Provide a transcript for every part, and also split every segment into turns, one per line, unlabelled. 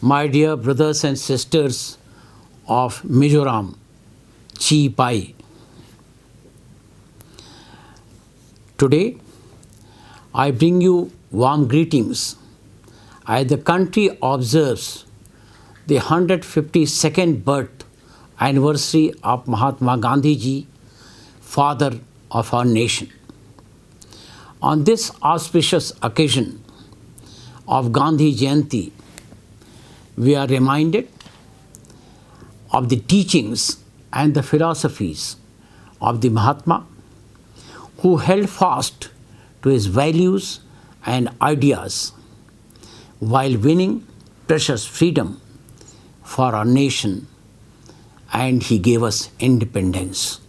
My dear brothers and sisters of Mizoram, Chi Pai. Today, I bring you warm greetings as the country observes the 152nd birth anniversary of Mahatma Gandhi ji, father of our nation. On this auspicious occasion of Gandhi Jayanti, we are reminded of the teachings and the philosophies of the Mahatma, who held fast to his values and ideas while winning precious freedom for our nation, and he gave us independence.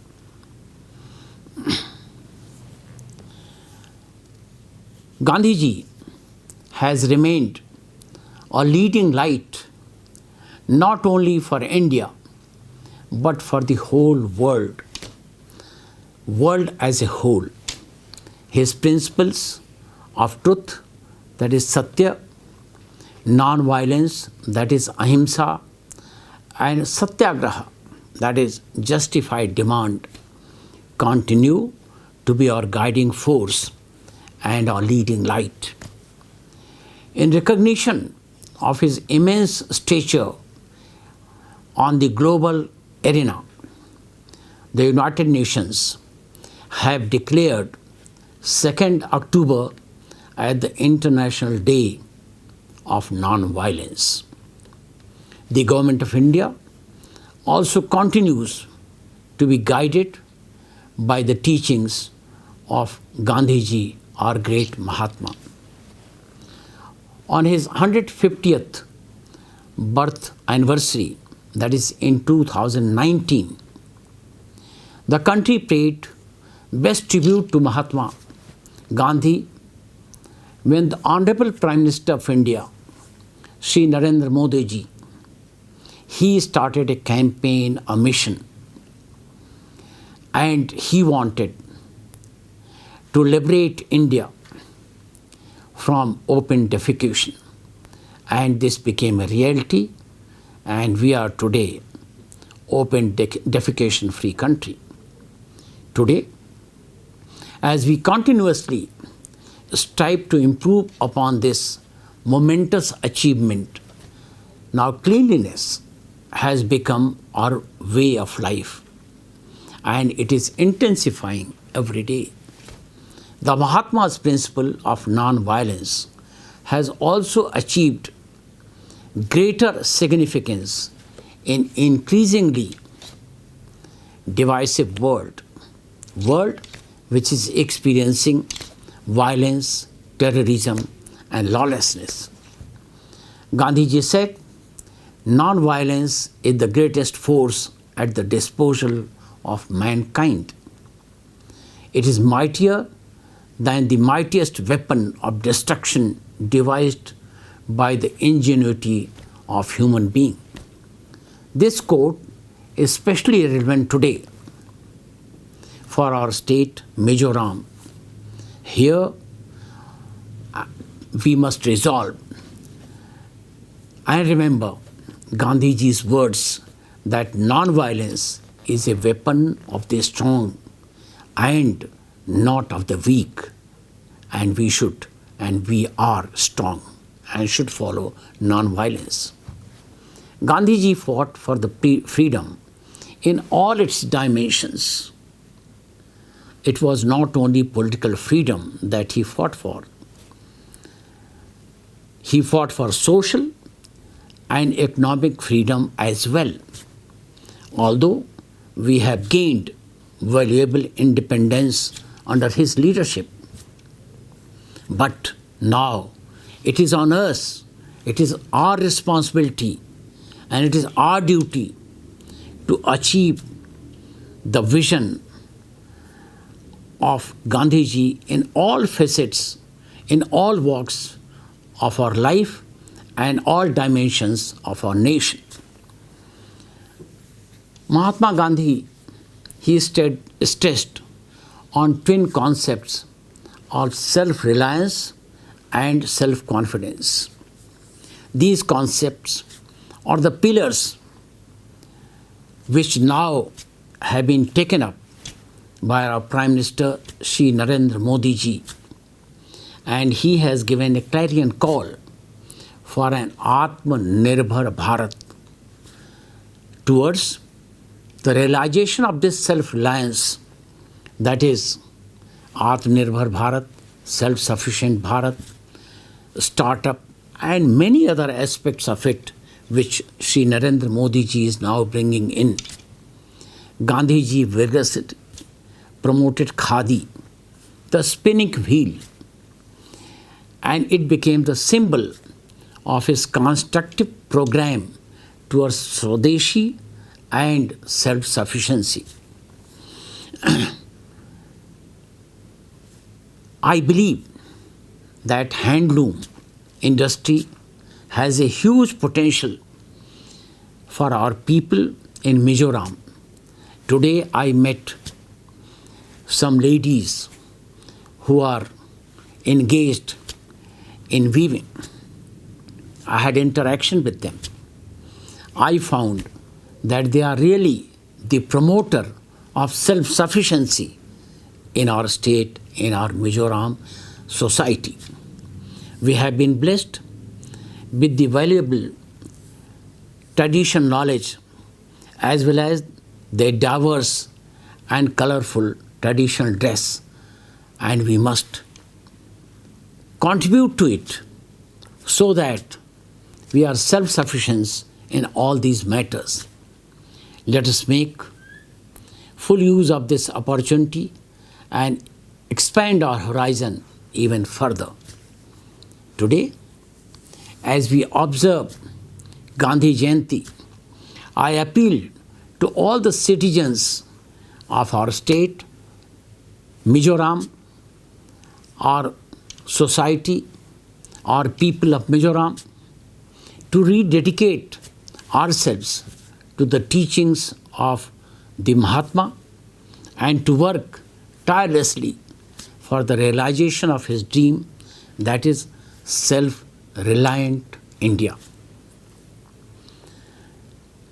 Gandhiji has remained a leading light not only for India but for the whole world as a whole. His principles of truth, that is Satya, non-violence, that is Ahimsa, and Satyagraha, that is justified demand, continue to be our guiding force and our leading light. In recognition of his immense stature on the global arena, the United Nations have declared 2nd October as the International Day of Non-Violence. The Government of India also continues to be guided by the teachings of Gandhiji, our great Mahatma. On his 150th birth anniversary, that is in 2019, the country paid best tribute to Mahatma Gandhi when the Honorable Prime Minister of India, Shri Narendra Modi ji, he started a campaign, a mission, and he wanted to liberate India from open defecation. And this became a reality, and we are today open defecation-free country. Today, as we continuously strive to improve upon this momentous achievement, now cleanliness has become our way of life, and it is intensifying every day. The Mahatma's principle of non-violence has also achieved greater significance in increasingly divisive world which is experiencing violence, terrorism, and lawlessness. Gandhiji said, non-violence is the greatest force at the disposal of mankind. It is mightier than the mightiest weapon of destruction devised by the ingenuity of human being. This quote is especially relevant today for our state, Mizoram. Here, we must resolve and remember Gandhiji's words that non-violence is a weapon of the strong and not of the weak, and we are strong and should follow non-violence. Gandhiji fought for the freedom in all its dimensions. It was not only political freedom that he fought for. He fought for social and economic freedom as well. Although we have gained valuable independence under his leadership, but now it is on us, it is our responsibility, and it is our duty to achieve the vision of Gandhiji in all facets, in all walks of our life and all dimensions of our nation. Mahatma Gandhi, he stressed on twin concepts of self-reliance and self-confidence. These concepts are the pillars which now have been taken up by our Prime Minister Shri Narendra Modi ji, and he has given a clarion call for an Atmanirbhar Bharat towards the realization of this self-reliance, that is Atmanirbhar Bharat, self-sufficient Bharat, startup, and many other aspects of it which Shri Narendra Modi ji is now bringing in. Gandhi ji vigorously promoted Khadi, the spinning wheel, and it became the symbol of his constructive program towards Swadeshi and self-sufficiency. I believe that handloom industry has a huge potential for our people in Mizoram. Today I met some ladies who are engaged in weaving. I had interaction with them. I found that they are really the promoter of self-sufficiency in our state, in our Mizoram society. We have been blessed with the valuable tradition knowledge as well as the diverse and colorful traditional dress, and we must contribute to it so that we are self-sufficient in all these matters. Let us make full use of this opportunity and expand our horizon even further. Today, as we observe Gandhi Jayanti, I appeal to all the citizens of our state, Mizoram, our society, our people of Mizoram, to rededicate ourselves to the teachings of the Mahatma and to work tirelessly for the realization of his dream, that is self-reliant India.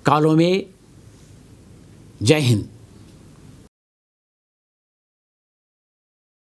कालों में जय हिंद।